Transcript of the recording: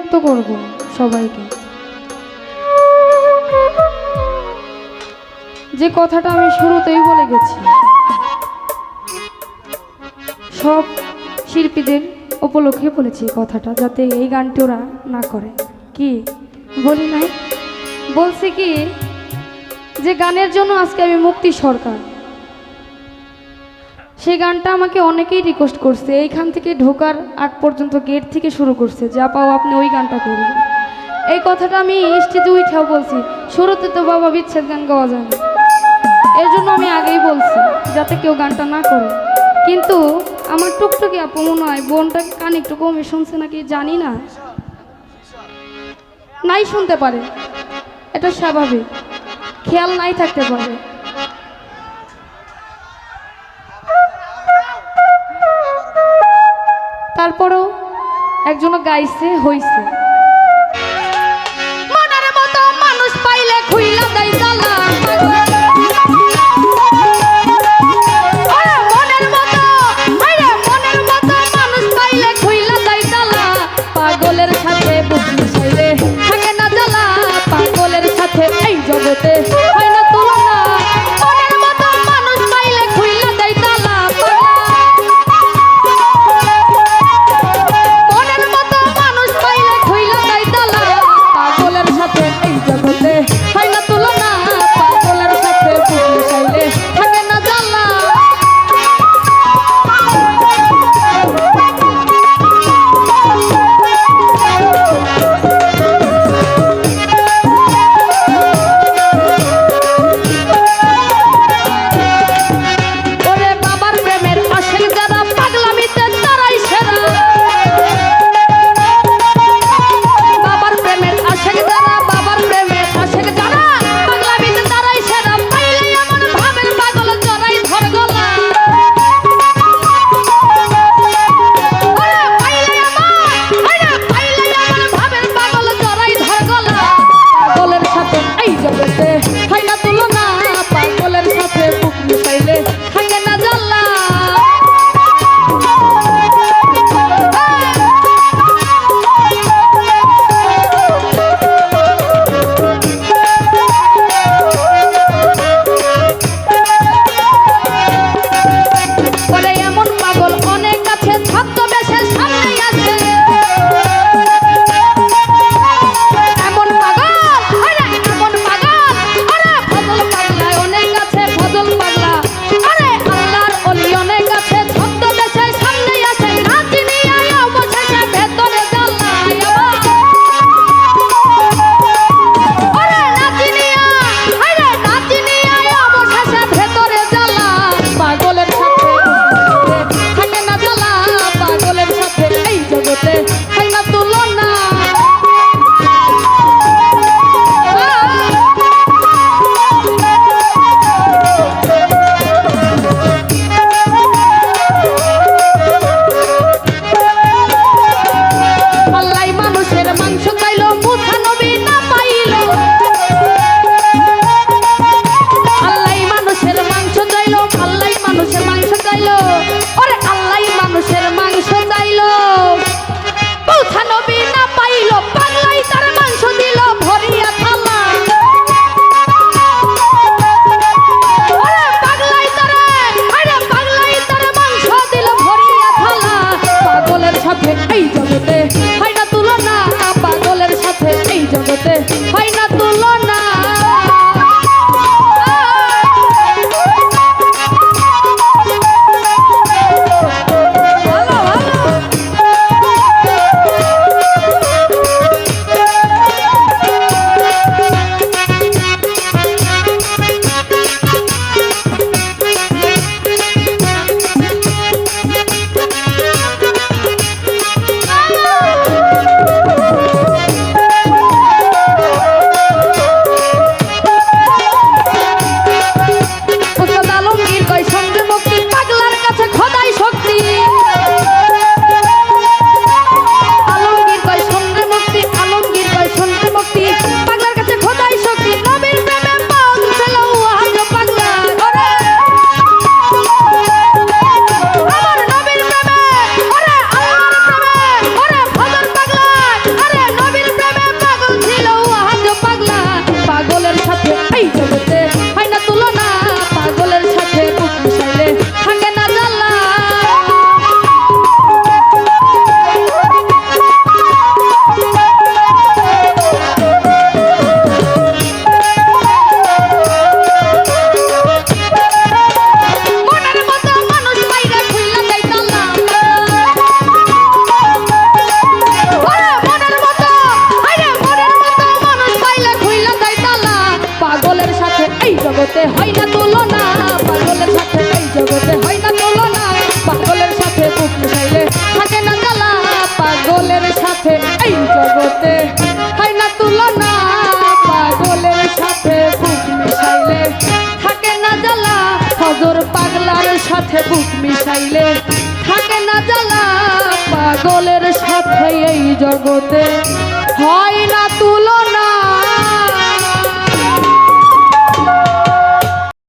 বিরক্ত করব সবাইকে। যে কথাটা আমি শুরুতেই বলে গেছি, সব শিল্পীদের উপলক্ষে বলেছি কথাটা, যাতে এই গানটি ওরা না করে। কি বলি নাই? বলছি কি যে গানের জন্য আজকে আমি মুক্তি সরকার, সেই গানটা আমাকে অনেকেই রিকোয়েস্ট করছে। এইখান থেকে ঢোকার আগ পর্যন্ত গেট থেকে শুরু করছে, যা পাও আপনি ওই গানটা করবেন। এই কথাটা আমি স্টেজে উঠেও বলছি। শুরুতে তো বাবা বিচ্ছেদ গান গাওয়া যায় না, এর জন্য আমি আগেই বলছি যাতে কেউ গানটা না করে। কিন্তু আমার টুকটুকি আপু মনে হয় বোনটাকে কান একটু কমে শুনছে নাকি জানি না, নাই শুনতে পারে, এটা স্বাভাবিক, খেয়াল নাই থাকতে পারে। তারপরেও একজন গাইছে হইছে। মনের মতো মানুষ পাইলে খুইলা দেয় জ্বালা, মনের মতো মানুষ পাইলে খুইলা দেয় জ্বালা। পাগলের সাথে বুক মিশাইলে থাকে না জ্বালা, পাগলের সাথে এই জগতে হয় না তুলনা। মনের মতো মানুষ পাইলে খুইলা দেয় জ্বালা, মনের মতো মানুষ পাইলে খুইলা দেয় জ্বালা। পাগলের সাথে এই জগতে হয় না তুলনা, পাগলের সাথে বুক মিশাইলে থাকে না জ্বালা। সাথে হয় না তুলনা, পাগলের সাথে বুক মিশাইলে থাকে না জ্বালা, পাগলের সাথে এই জগতে হয় না তুলনা, পাগলের সাথে বুক মিশাইলে থাকে না জ্বালা, হজর পাগলার সাথে বুক মিশাইলে থাকে না জ্বালা, পাগলের সাথে এই জগতে হয় না তুলনা।